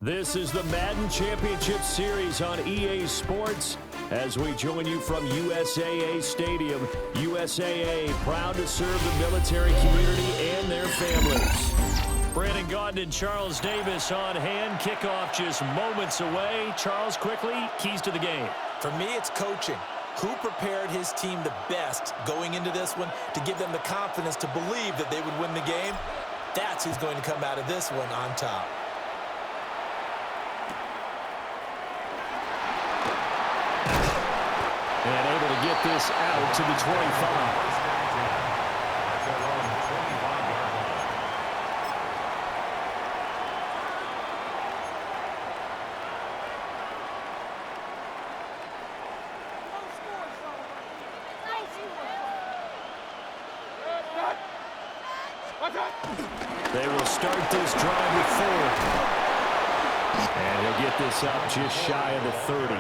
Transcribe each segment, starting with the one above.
This is the Madden Championship Series on EA Sports as we join you from USAA Stadium. USAA, proud to serve the military community and their families. Brandon Gaudin and Charles Davis on hand. Kickoff just moments away. Charles, quickly, keys to the game. For me, it's coaching. Who prepared his team the best going into this one to give them the confidence to believe that they would win the game? That's who's going to come out of this one on top. And able to get this out to the 25. They will start this drive with 4. And he'll get this up just shy of the 30.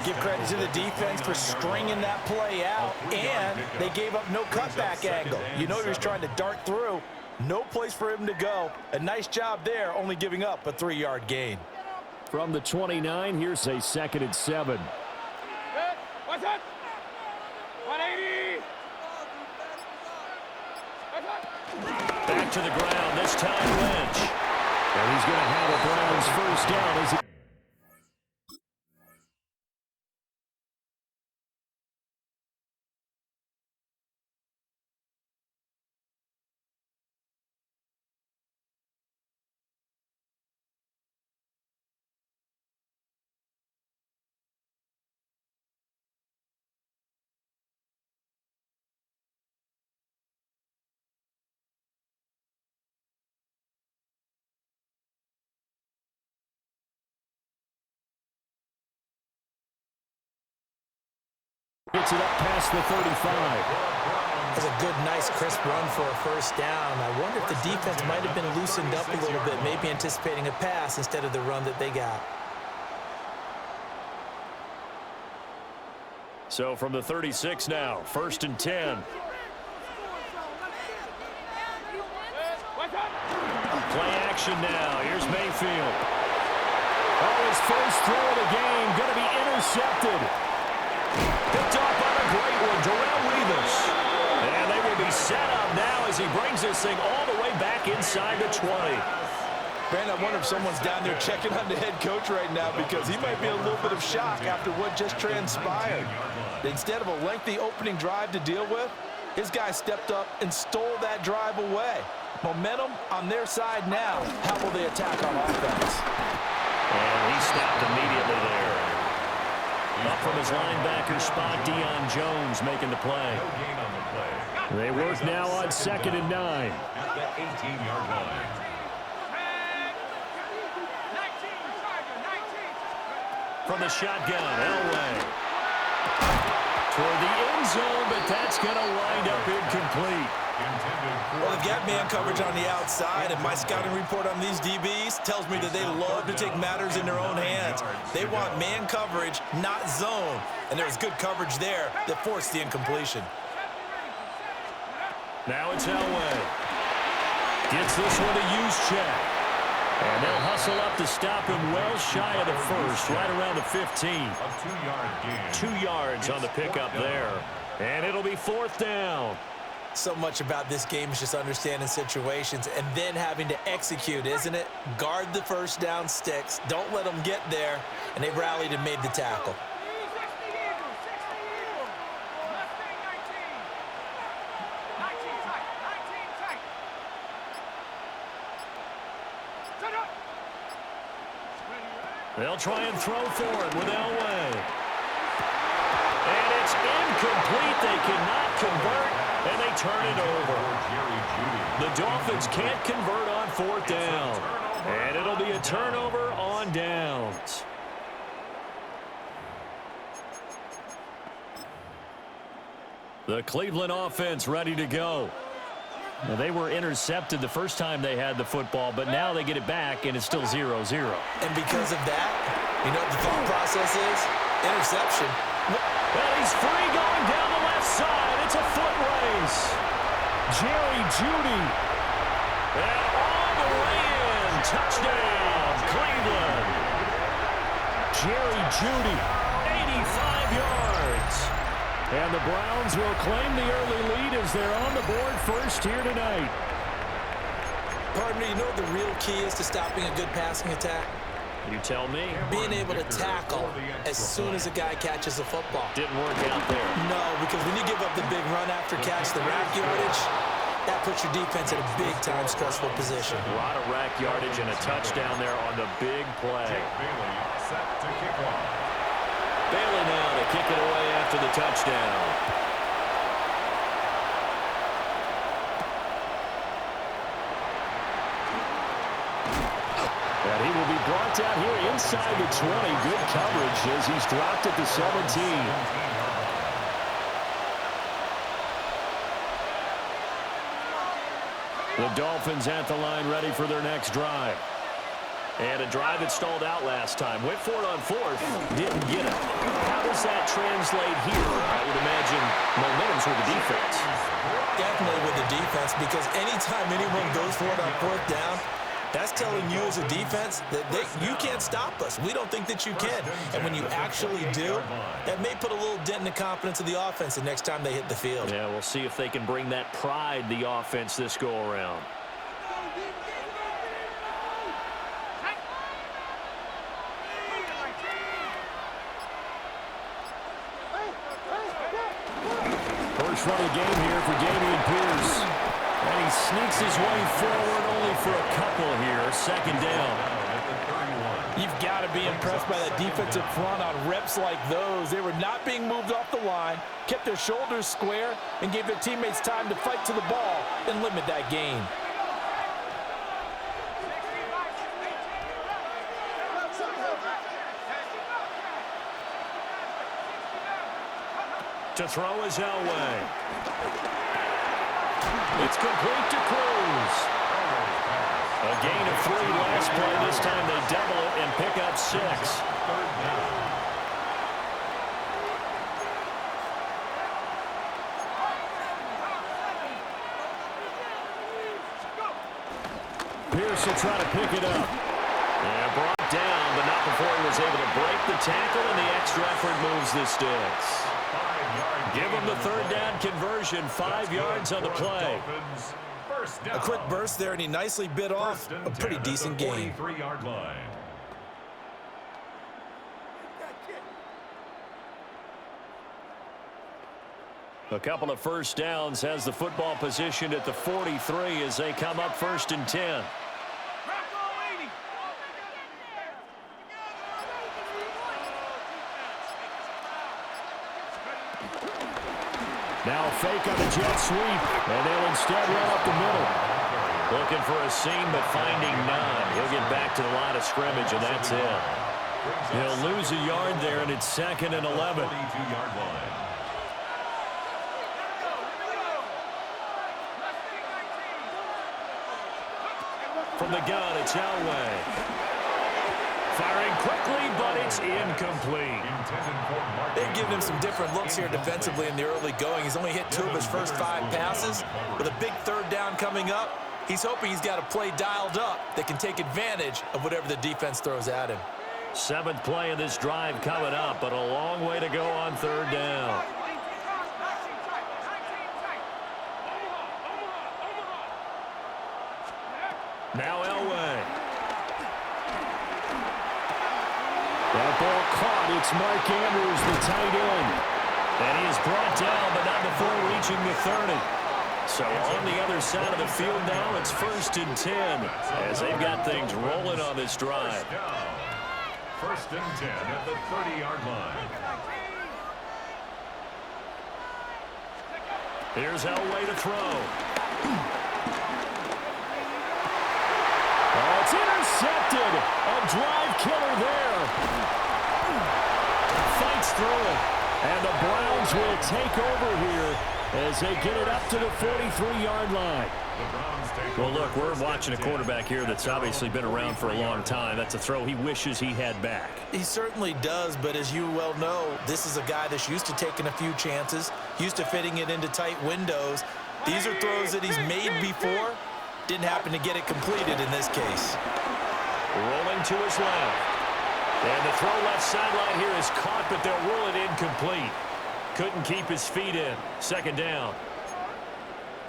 Give credit to the defense for stringing that play out, and they gave up no cutback angle. You know he was trying to dart through. No place for him to go. A nice job there, only giving up a 3-yard gain. From the 29, here's a 2nd and 7. What's up? 180. Back to the ground, this time Lynch. And he's going to have a Browns first down as he... Gets it up past the 35. That's a good, nice, crisp run for a first down. I wonder if the defense might have been loosened up a little bit, maybe anticipating a pass instead of the run that they got. So from the 36 now, 1st and 10. Play action now. Here's Mayfield. Oh, his first throw of the game going to be intercepted. Picked off on a great one, Darrell Revis. And they will be set up now as he brings this thing all the way back inside the 20. Brandon, I wonder if someone's down there checking on the head coach right now because he might be in a little bit of shock after what just transpired. Instead of a lengthy opening drive to deal with, his guy stepped up and stole that drive away. Momentum on their side now. How will they attack on offense? And he stopped immediately there. Up from his linebacker spot, Deion Jones making the play. They work now on 2nd and 9. At the 18-yard line. From the shotgun, Elway. Toward the end zone, but that's going to wind up incomplete. Well, they've got man coverage on the outside, and my scouting report on these DBs tells me that they love to take matters in their own hands. They want man coverage, not zone. And there was good coverage there that forced the incompletion. Now it's Elway. Gets this one to use check. And they'll hustle up to stop him well shy of the first, right around the 15. A 2-yard gain. 2 yards on the pickup there. And it'll be fourth down. So much about this game is just understanding situations and then having to execute, isn't it? Guard the first down sticks. Don't let them get there. And they rallied and made the tackle. They'll try and throw for it with Elway. And it's incomplete. They cannot convert, and they turn it over. The Dolphins can't convert on fourth down. And it'll be a turnover on downs. The Cleveland offense ready to go. Now, they were intercepted the first time they had the football, but now they get it back, and it's still 0-0. And because of that, you know what the thought process is? Interception. And he's free going down the left side. It's a foot race. Jerry Jeudy. And all the way in. Touchdown, Cleveland. Jerry Jeudy, 85 yards. And the Browns will claim the early lead as they're on the board first here tonight. Partner, you know what the real key is to stopping a good passing attack? You tell me. Being able to tackle as soon as a guy catches the football. Didn't work out there. No, because when you give up the big run after catch, the rack yardage, that puts your defense in a big-time stressful position. A lot of rack yardage and a touchdown there on the big play. Set to kick off. Bailey now to kick it away after the touchdown. And he will be brought down here inside the 20. Good coverage as he's dropped at the 17. The Dolphins at the line ready for their next drive. And a drive that stalled out last time. Went for it on fourth. Didn't get it. How does that translate here? I would imagine momentum's with the defense. Definitely with the defense, because anytime anyone goes for it on fourth down, that's telling you as a defense that you can't stop us. We don't think that you can. And when you actually do, that may put a little dent in the confidence of the offense the next time they hit the field. Yeah, we'll see if they can bring that pride, the offense, this go-around. First run of the game here for Dameon Pierce. And he sneaks his way forward only for a couple here. Second down. You've got to be impressed by that defensive front on reps like those. They were not being moved off the line, kept their shoulders square, and gave their teammates time to fight to the ball and limit that gain. To throw is Elway. It's complete to Cruz. A gain of 3 last play. This time they double it and pick up 6. Pierce will try to pick it up. And brought down, but not before he was able to break the tackle, and the extra effort moves the sticks. Give him the third down conversion, 5 yards on the play. A quick burst there, and he nicely bit off a pretty decent gain. A couple of first downs, has the football positioned at the 43 as they come up 1st and 10. Now a fake on the jet sweep, and they'll instead run up the middle. Looking for a seam, but finding none. He'll get back to the line of scrimmage, and that's it. He'll lose a yard there, and it's 2nd and 11. 42-yard line. From the gun, it's Elway. Firing quickly, but it's incomplete. They've given him some different looks here defensively in the early going. He's only hit 2 of his first 5 passes. With a big 3rd down coming up, he's hoping he's got a play dialed up that can take advantage of whatever the defense throws at him. 7th play of this drive coming up, but a long way to go on 3rd down. Now Elway. That ball caught. It's Mark Andrews, the tight end. And he is brought down, but not before reaching the 30. So on the other side of the field now, it's 1st and 10 as they've got things rolling on this drive. 1st and 10 at the 30-yard line. Here's Elway to throw. Oh, it's intercepted. A drive killer there. Fights through it. And the Browns will take over here as they get it up to the 43-yard line. Well, look, we're watching a quarterback here that's obviously been around for a long time. That's a throw he wishes he had back. He certainly does, but as you well know, this is a guy that's used to taking a few chances, used to fitting it into tight windows. These are throws that he's made before. Didn't happen to get it completed in this case. Rolling to his left. And the throw left sideline here is caught, but they'll rule it incomplete. Couldn't keep his feet in. 2nd down.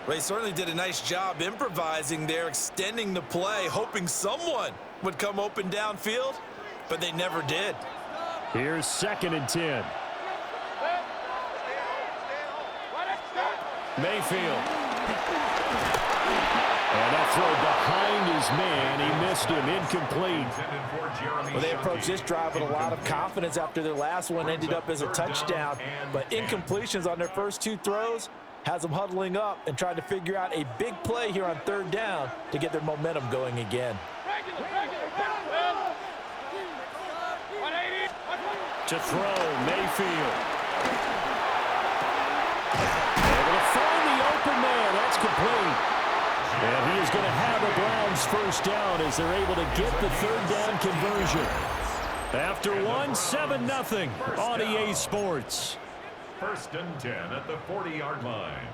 They certainly did a nice job improvising there, extending the play, hoping someone would come open downfield, but they never did. Here's 2nd and 10. Mayfield. And that throw behind his man. He missed him. Incomplete. Well, they approached this drive with a lot of confidence after their last one ended up as a touchdown. But incompletions on their first 2 throws has them huddling up and trying to figure out a big play here on 3rd down to get their momentum going again. To throw, Mayfield. Able to find the open man. That's complete. And he is going to have the Browns 1st down as they're able to get the 3rd down conversion. After 7-0 on EA Sports. 1st and 10 at the 40-yard line.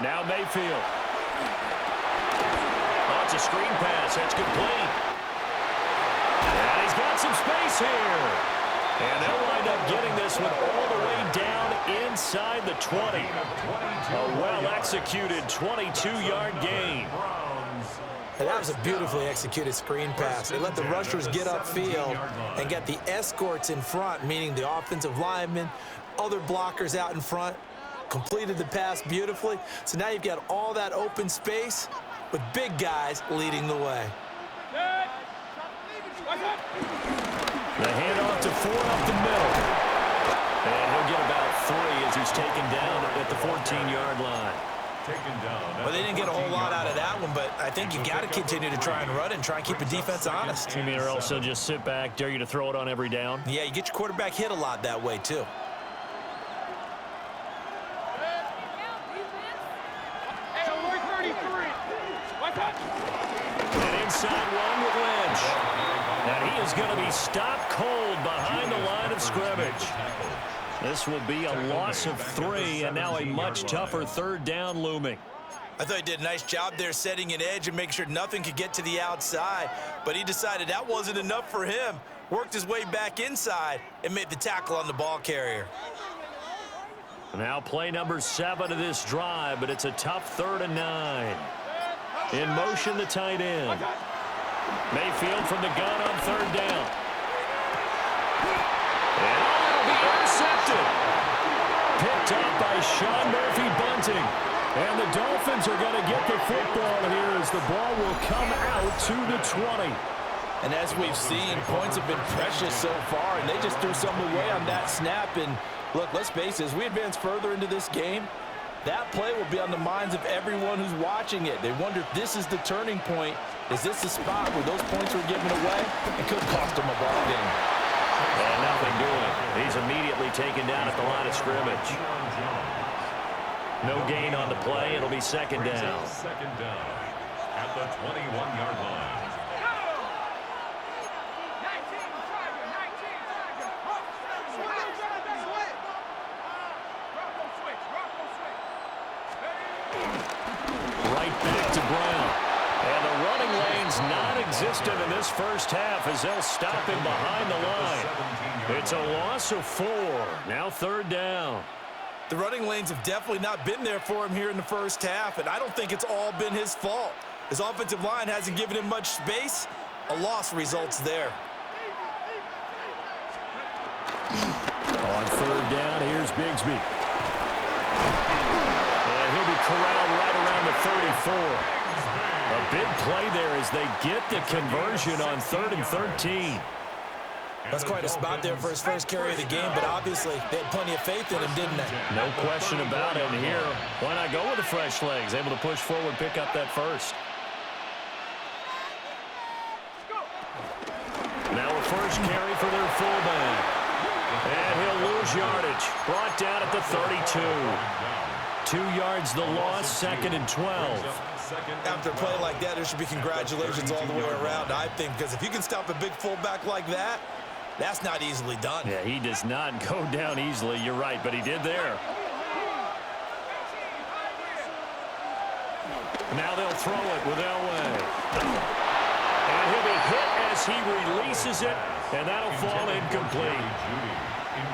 Now Mayfield. Oh, it's a screen pass. That's complete. And he's got some space here. And they'll wind up getting this one all the way down inside the 20. A well-executed 22-yard gain. And that was a beautifully executed screen pass. They let the rushers get upfield and get the escorts in front, meaning the offensive linemen, other blockers out in front. Completed the pass beautifully. So now you've got all that open space with big guys leading the way. The handoff to Ford up the middle. And he'll get about 3 as he's taken down at the 14-yard line. Well, they didn't get a whole lot out of that one, but I think you got to continue to try and run and try and keep the defense honest. You mean or also just sit back, dare you to throw it on every down? Yeah, you get your quarterback hit a lot that way, too. And inside one with Lynch. And he is going to be stopped cold behind the line of scrimmage. This will be a loss of 3, and now a much tougher 3rd down looming. I thought he did a nice job there setting an edge and making sure nothing could get to the outside, but he decided that wasn't enough for him. Worked his way back inside and made the tackle on the ball carrier. Now play number 7 of this drive, but it's a tough 3rd and 9. In motion, the tight end. Mayfield from the gun on 3rd down. And it'll be intercepted. picked up by Sean Murphy-Bunting. And the Dolphins are going to get the football here as the ball will come out to the 20. And as we've seen, points have been precious so far, and they just threw something away on that snap. And look, let's face it, as we advance further into this game, that play will be on the minds of everyone who's watching it. They wonder if this is the turning point. Is this the spot where those points were given away? It could cost them a ball game. And nothing doing. He's immediately taken down at the line of scrimmage. No gain on the play. It'll be second down. Second down at the 21-yard line. Right back to Brown. And the running lane's non-existent in this first half as they'll stop him behind the line. It's a loss of 4. Now third down. The running lanes have definitely not been there for him here in the first half, and I don't think it's all been his fault. His offensive line hasn't given him much space. A loss results there. On third down, here's Bigsby. And he'll be corralled right around the 34. A big play there as they get the conversion on 3rd and 13. That's quite a spot there for his first carry of the game, but obviously they had plenty of faith in him, didn't they? No question about it. And here, why not go with the fresh legs? Able to push forward, pick up that first. Now a first carry for their fullback. And he'll lose yardage. Brought down at the 32. 2 yards the loss, 2nd and 12. After a play like that, there should be congratulations all the way around, I think, because if you can stop a big fullback like that, that's not easily done. Yeah, he does not go down easily. You're right, but he did there. Now they'll throw it with Elway. And he'll be hit as he releases it, and that'll fall incomplete.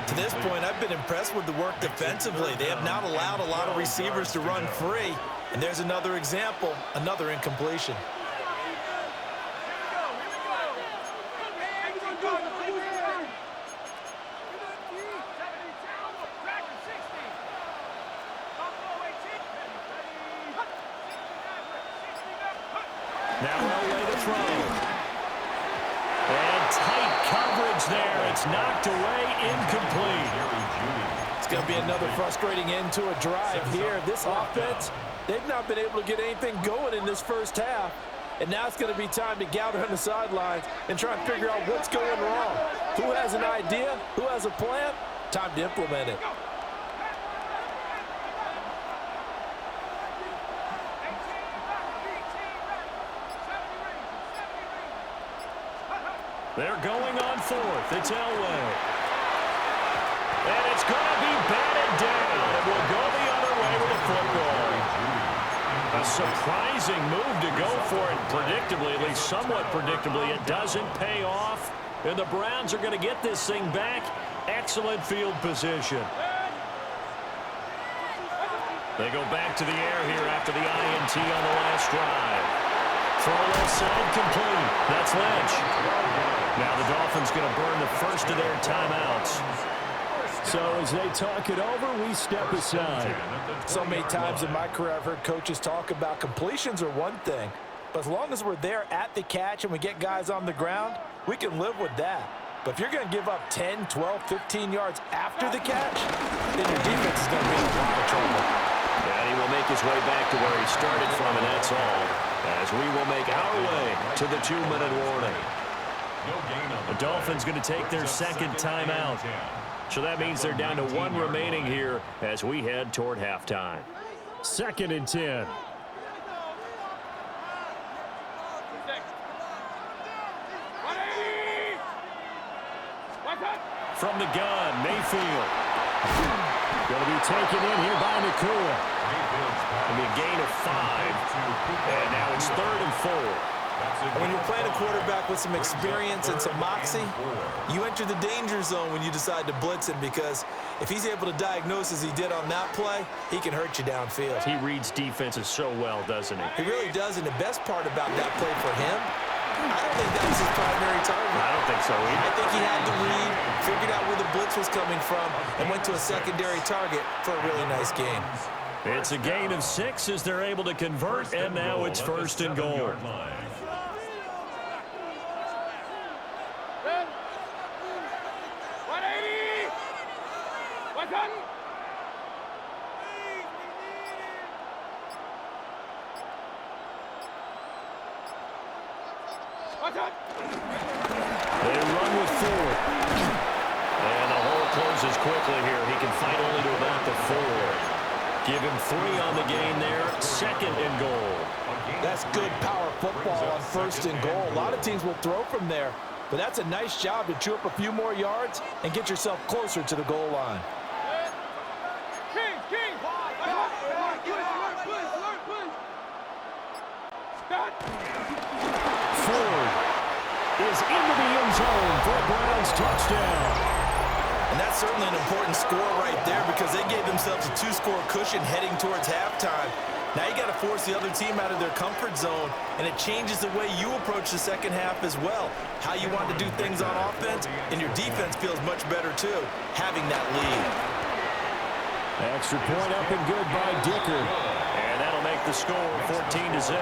To this point, I've been impressed with the work defensively. They have not allowed a lot of receivers to run free. And there's another example, another incompletion. Now Elway to throw. And tight coverage there. It's knocked away, incomplete. It's going to be another frustrating end to a drive here. This offense, they've not been able to get anything going in this first half. And now it's going to be time to gather on the sidelines and try and figure out what's going wrong. Who has an idea? Who has a plan? Time to implement it. They're going on 4th. It's Elway. And it's going to be batted down. It will go the other way with the football. A surprising move to go for it predictably, at least somewhat predictably. It doesn't pay off. And the Browns are going to get this thing back. Excellent field position. They go back to the air here after the INT on the last drive. Throw left side complete. That's Lynch. Now the Dolphins going to burn the first of their timeouts. So as they talk it over, we step aside. So many times in my career I've heard coaches talk about completions are one thing, but as long as we're there at the catch and we get guys on the ground, we can live with that. But if you're going to give up 10, 12, 15 yards after the catch, then your defense is going to be in a lot of trouble. And he will make his way back to where he started from, and that's all. As we will make our way to the 2-minute warning. The Dolphins going to take their second timeout. So that means they're down to 1 remaining here as we head toward halftime. 2nd and 10. From the gun, Mayfield. Going to be taken in here by Nakua. And a gain of 5. And now it's 3rd and 4. When you're playing a quarterback with some experience and some moxie, you enter the danger zone when you decide to blitz him, because if he's able to diagnose as he did on that play, he can hurt you downfield. He reads defenses so well, doesn't he? He really does, and the best part about that play for him, I don't think that's was his primary target. I don't think so either. I think he had to read, figured out where the blitz was coming from, and went to a secondary target for a really nice game. It's a gain of 6 as they're able to convert, and now it's first and goal. They run with 4. And the hole closes quickly here. He can fight only to about the 4. Give him 3 on the gain there. Second and goal. That's good power football on first and goal. A lot of teams will throw from there, but that's a nice job to chew up a few more yards and get yourself closer to the goal line. Ford is into the end zone for a Browns touchdown. And that's certainly an important score right there because they gave themselves a 2-score cushion heading towards halftime. Now you got to force the other team out of their comfort zone, and it changes the way you approach the second half as well. How you want to do things on offense, and your defense feels much better too, having that lead. Extra point up and good by Dicker. And that'll make the score 14-0. 14.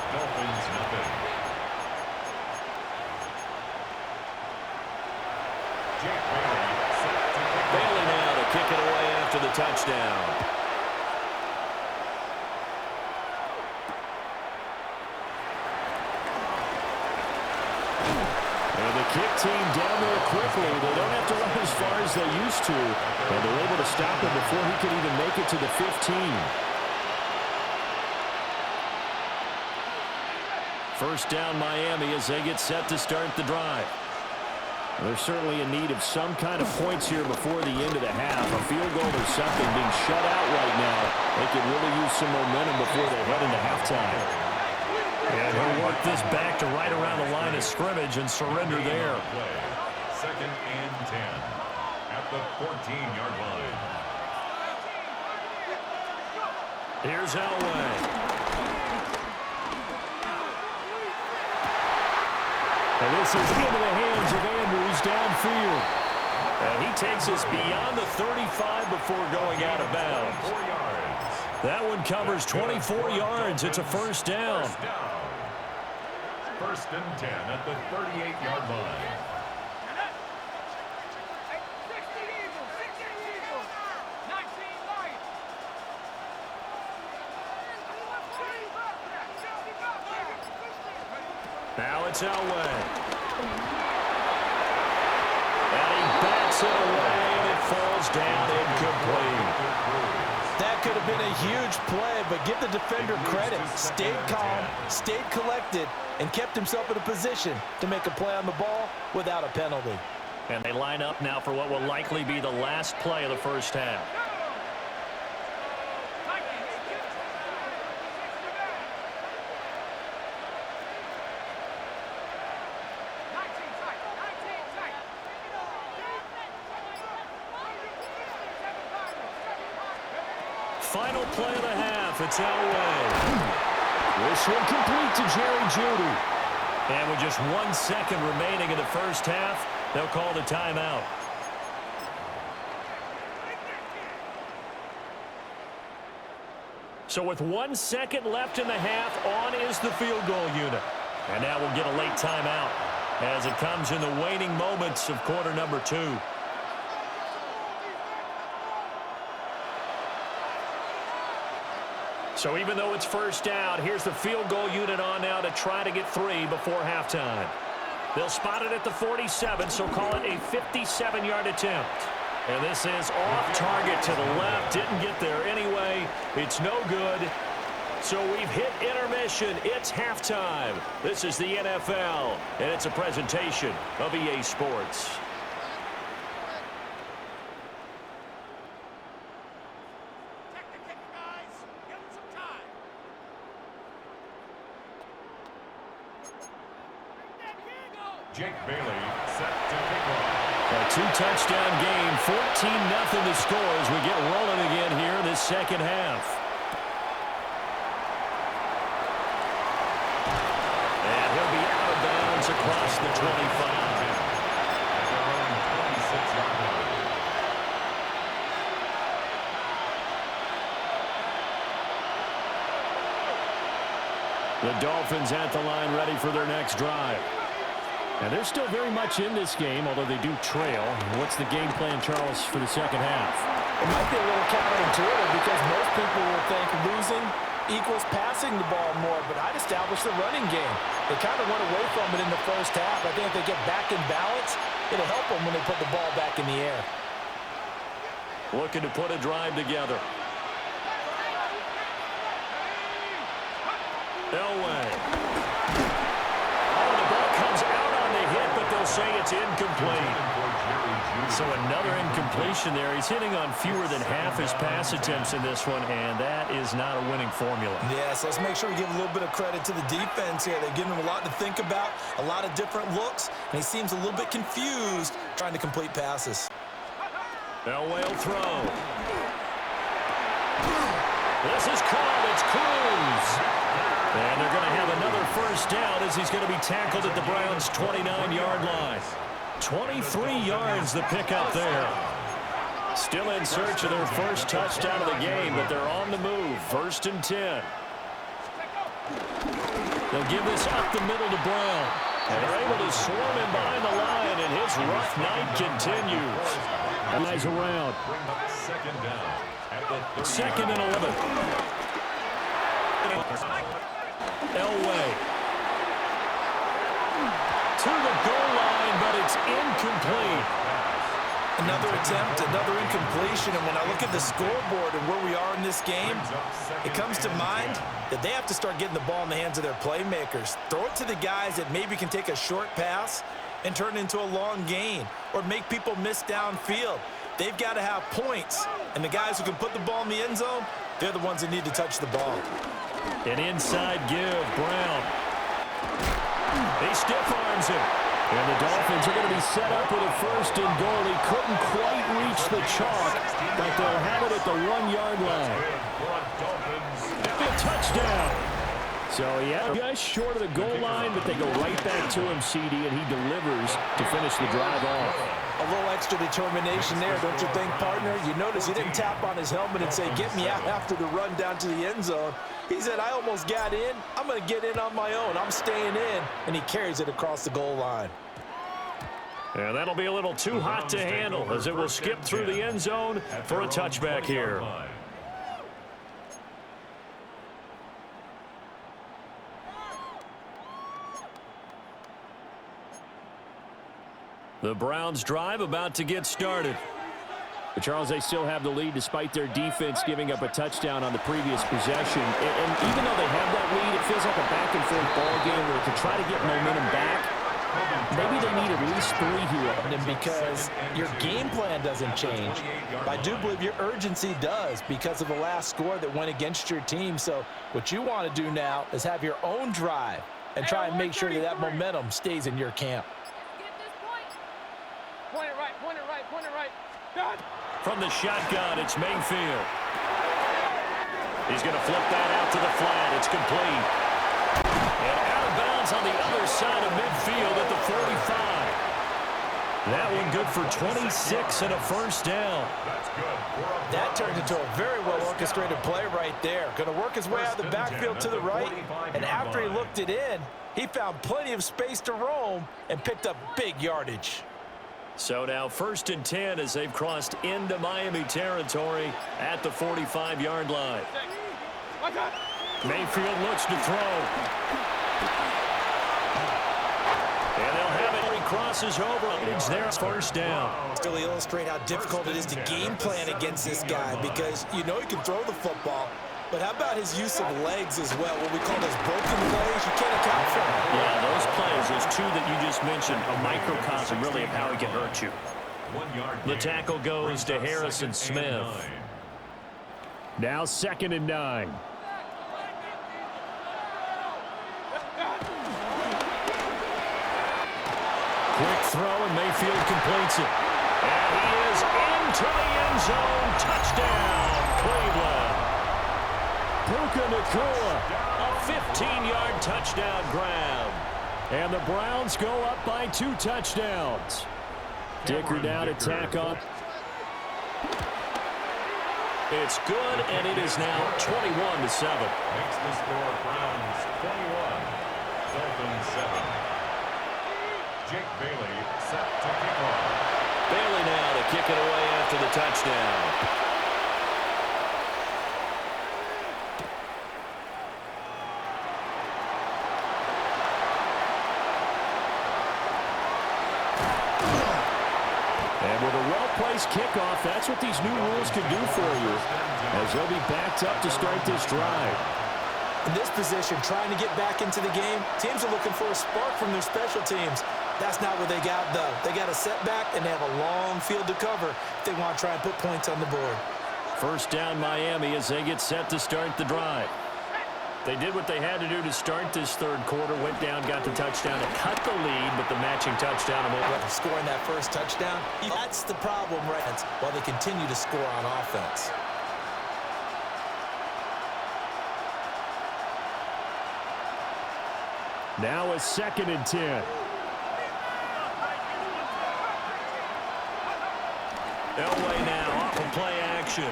Dolphins nothing. Jack Bailey set to kick. Bailey now to kick it away after the touchdown. And the kick team down there quickly. They don't have to run as far as they used to. And they're able to stop him before he could even make it to the 15. First down Miami as they get set to start the drive. They're certainly in need of some kind of points here before the end of the half. A field goal or something being shut out right now. They could really use some momentum before they head into halftime. And he'll work this back to right around the line of scrimmage and surrender there. Second and 10 at the 14-yard line. Here's Elway. And this is into the hands of Andrews downfield. And he takes us beyond the 35 before going out of bounds. 4 yards. That one covers 24 yards. It's a first down. First down. First and 10 at the 38-yard line. Now it's Elway. And he backs it away, and it falls down incomplete. That could have been a huge play, but give the defender credit. Stayed calm, stayed collected, and kept himself in a position to make a play on the ball without a penalty. And they line up now for what will likely be the last play of the first half. Final play of the half. It's Elway. This one complete to Jerry Jeudy. And with just 1 second remaining in the first half, they'll call the timeout. So with 1 second left in the half, on is the field goal unit. And now we'll get a late timeout as it comes in the waning moments of quarter number 2. So even though it's first down, here's the field goal unit on now to try to get 3 before halftime. They'll spot it at the 47, so call it a 57-yard attempt. And this is off target to the left. Didn't get there anyway. It's no good. So we've hit intermission. It's halftime. This is the NFL, and it's a presentation of EA Sports. Jake Bailey set to kick off. A 2-touchdown game, 14-0 the score as we get rolling again here in this second half. And he'll across the 25. The Dolphins at the line ready for their next drive. And they're still very much in this game, although they do trail. What's the game plan, Charles, for the second half? It might be a little counterintuitive because most people will think losing equals passing the ball more, but I'd establish the running game. They kind of went away from it in the first half. I think if they get back in balance, it'll help them when they put the ball back in the air. Looking to put a drive together. Elway. Oh, the ball comes out on the hit, but they'll say it's incomplete. So another incompletion there. He's hitting on fewer than half his pass attempts in this one, and that is not a winning formula. Yes, let's make sure we give a little bit of credit to the defense here. They're giving him a lot to think about, a lot of different looks, and he seems a little bit confused trying to complete passes. Elway will throw. This is called. It's Cruz. And they're going to have another first down as he's going to be tackled at the Browns' 29-yard line. 23 yards the pickup there. Still in search of their first touchdown of the game, but they're on the move. 1st and 10. They'll give this up the middle to Brown. And they're able to swarm him behind the line, and his rough night continues. Eyes around. Second and 11. Elway. To the goal line, but it's incomplete. Another attempt, another incompletion, and when I look at the scoreboard and where we are in this game, it comes to mind that they have to start getting the ball in the hands of their playmakers. Throw it to the guys that maybe can take a short pass and turn it into a long gain or make people miss downfield. They've got to have points, and the guys who can put the ball in the end zone, they're the ones that need to touch the ball. An inside give, Brown. He stiff arms him. And the Dolphins are going to be set up with a 1st and goal. He couldn't quite reach the chalk, but they'll have it at the 1-yard line. A touchdown. So, yeah, just short of the goal line, but they go right back to him, CD, and he delivers to finish the drive off. A little extra determination there, don't you think, partner? You notice he didn't tap on his helmet and say, get me out after the run down to the end zone. He said, I almost got in. I'm going to get in on my own. I'm staying in. And he carries it across the goal line. And that'll be a little too hot to handle as it will skip through the end zone for a touchback here. The Browns drive about to get started. But Charles, they still have the lead despite their defense giving up a touchdown on the previous possession. And even though they have that lead, it feels like a back-and-forth ball game where to try to get momentum back, maybe they need at least 3 here. And because your game plan doesn't change, I do believe your urgency does because of the last score that went against your team. So what you want to do now is have your own drive and try and make sure that that momentum stays in your camp. Point it right, point it right, point it right. God. From the shotgun, it's Mayfield. He's going to flip that out to the flat. It's complete. And out of bounds on the other side of midfield at the 45. That one good for 26 and a first down. That turned into a very well-orchestrated play right there. Going to work his way out of the backfield to the right, and after he looked it in, he found plenty of space to roam and picked up big yardage. So now 1st and 10 as they've crossed into Miami territory at the 45-yard line. Mayfield looks to throw. And they'll have it. He crosses over. It's their 1st down. Still illustrate how difficult it is to game plan against this guy because you know he can throw the football. But how about his use of legs as well? What we call those broken plays, you can't account for them. Yeah, those plays, those 2 that you just mentioned, a microcosm really of how he can hurt you. The tackle goes to Harrison Smith. Now 2nd and 9. Quick throw, and Mayfield completes it. And he is into the end zone. Touchdown, Cleveland. Puka Nacua, a 15-yard touchdown grab. And the Browns go up by 2 touchdowns. Dicker down to tack on. It's good, and it is now 21-7. Makes the score Browns 21, Dolphins 7. Jake Bailey set to kick off. Bailey now to kick it away after the touchdown. And with a well-placed kickoff, that's what these new rules can do for you, as they'll be backed up to start this drive. In this position, trying to get back into the game, teams are looking for a spark from their special teams. That's not what they got, though. They got a setback, and they have a long field to cover if they want to try and put points on the board. First down, Miami, as they get set to start the drive. They did what they had to do to start this third quarter, went down, got the touchdown to cut the lead, but the matching touchdown. Scoring that first touchdown, that's the problem, right? While they continue to score on offense. Now a 2nd and 10. Elway now off of play action.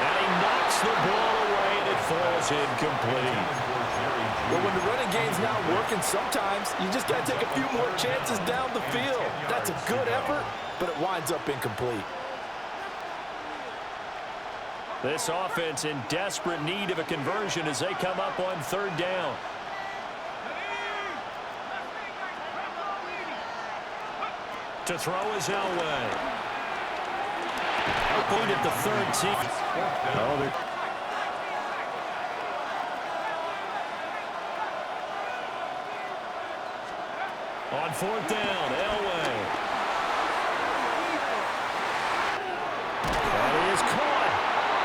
And he knocks the ball away, and it falls incomplete. Well, when the running game's not working, sometimes you just got to take a few more chances down the field. That's a good effort, but it winds up incomplete. This offense in desperate need of a conversion as they come up on 3rd down. To throw is Elway. Output at the 13. On 4th down, Elway. That is caught.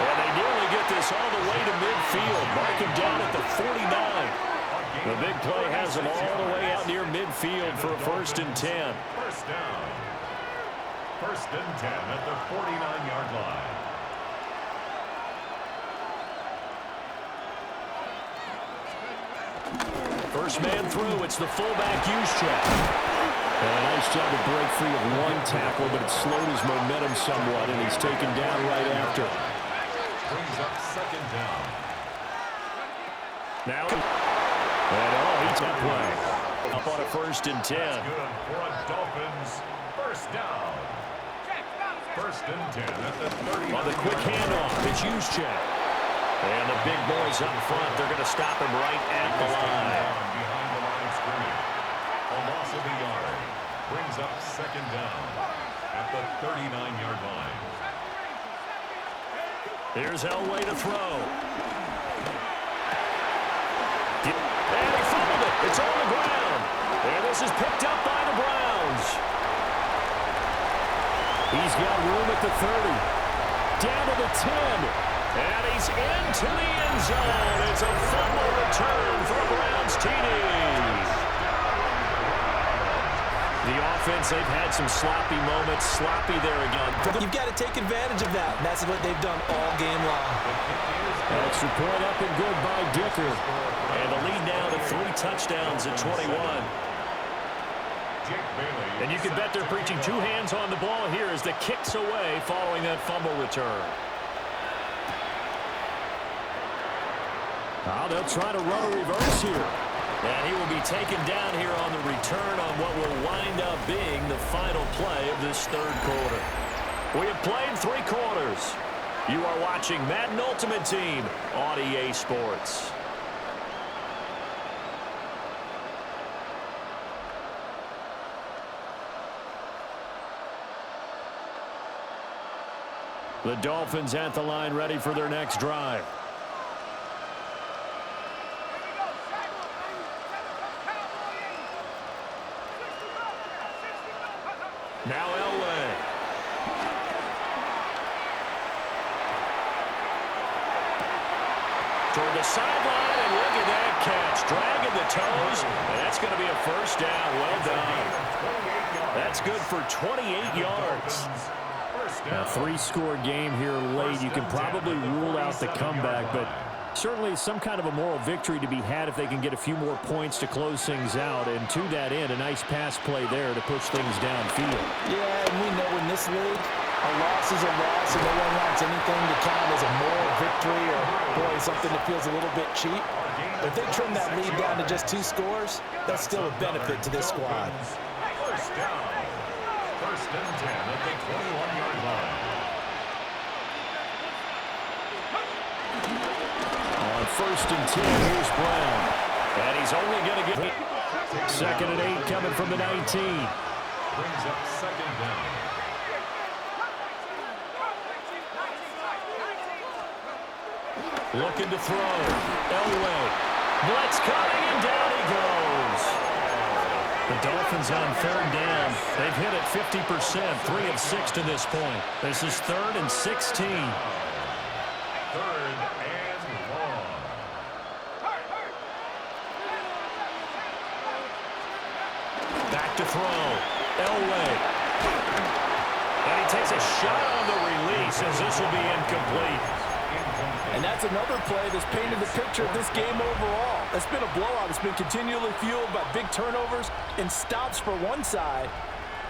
And they nearly get this all the way to midfield. Mark him down at the 49. The big play has them all the way out near midfield for a 1st and 10. First down. 1st and 10 at the 49-yard line. First man through, it's the fullback Juszczyk. And a nice job to break free of 1 tackle, but it slowed his momentum somewhat, and he's taken down right after. Brings up 2nd down. Now, and he's that play. Up on a 1st and 10. Good for a Dolphins 1st down. 1st and 10 at the 30. On the quick handoff, it's Juszczyk. And the big boys up front, they're going to stop him right at the line. Behind the line of scrimmage. A loss of a yard. Brings up 2nd down at the 39-yard line. Here's Elway to throw. And he fumbled it. It's on the ground. And this is picked up by the Browns. He's got room at the 30. Down to the 10. And he's into the end zone. It's a fumble return for a Browns TD. The offense, they've had some sloppy moments. Sloppy there again. You've got to take advantage of that. That's what they've done all game long. Extra point up and good by Dicker. And the lead now to 3 touchdowns at 21. And you can bet they're preaching 2 hands on the ball here as the kick's away following that fumble return. Now they'll try to run a reverse here. And he will be taken down here on the return on what will wind up being the final play of this 3rd quarter. We have played 3 quarters. You are watching Madden Ultimate Team on EA Sports. The Dolphins at the line, ready for their next drive. Now Elway. Toward the sideline, and look at that catch. Dragging the toes, and that's going to be a 1st down. Well done. That's good for 28 yards. A 3-score game here late. You can probably rule out the comeback, but Certainly some kind of a moral victory to be had if they can get a few more points to close things out. And to that end, a nice pass play there to push things downfield. Yeah, and we know in this league, a loss is a loss, and no one wants anything to count as a moral victory or, boy, something that feels a little bit cheap. But if they trim that lead down to just 2 scores, that's still a benefit to this squad. First down. First and 10 at the 21-yard line. On first and 10, here's Brown. And he's only going to get second and 8 coming from the 19. Brings up second down. Looking to throw. Elway. Blitz coming, and down he goes. The Dolphins on third down. They've hit it 50%, 3 of 6 to this point. This is 3rd and 16. 3rd and long. Back to throw. Elway. And he takes a shot on the release as this will be incomplete. And that's another play that's painted the picture of this game overall. It's been a blowout. It's been continually fueled by big turnovers and stops for one side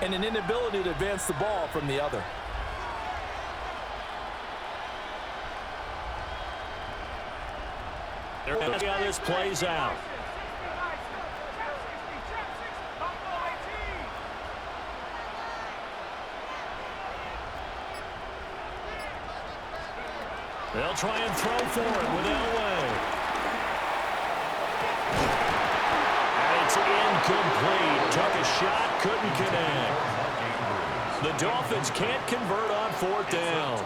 and an inability to advance the ball from the other. See how this plays out. They'll try and throw for it with Elway. And it's incomplete. Took a shot, couldn't connect. The Dolphins can't convert on 4th down.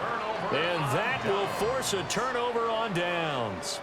And that will force a turnover on downs.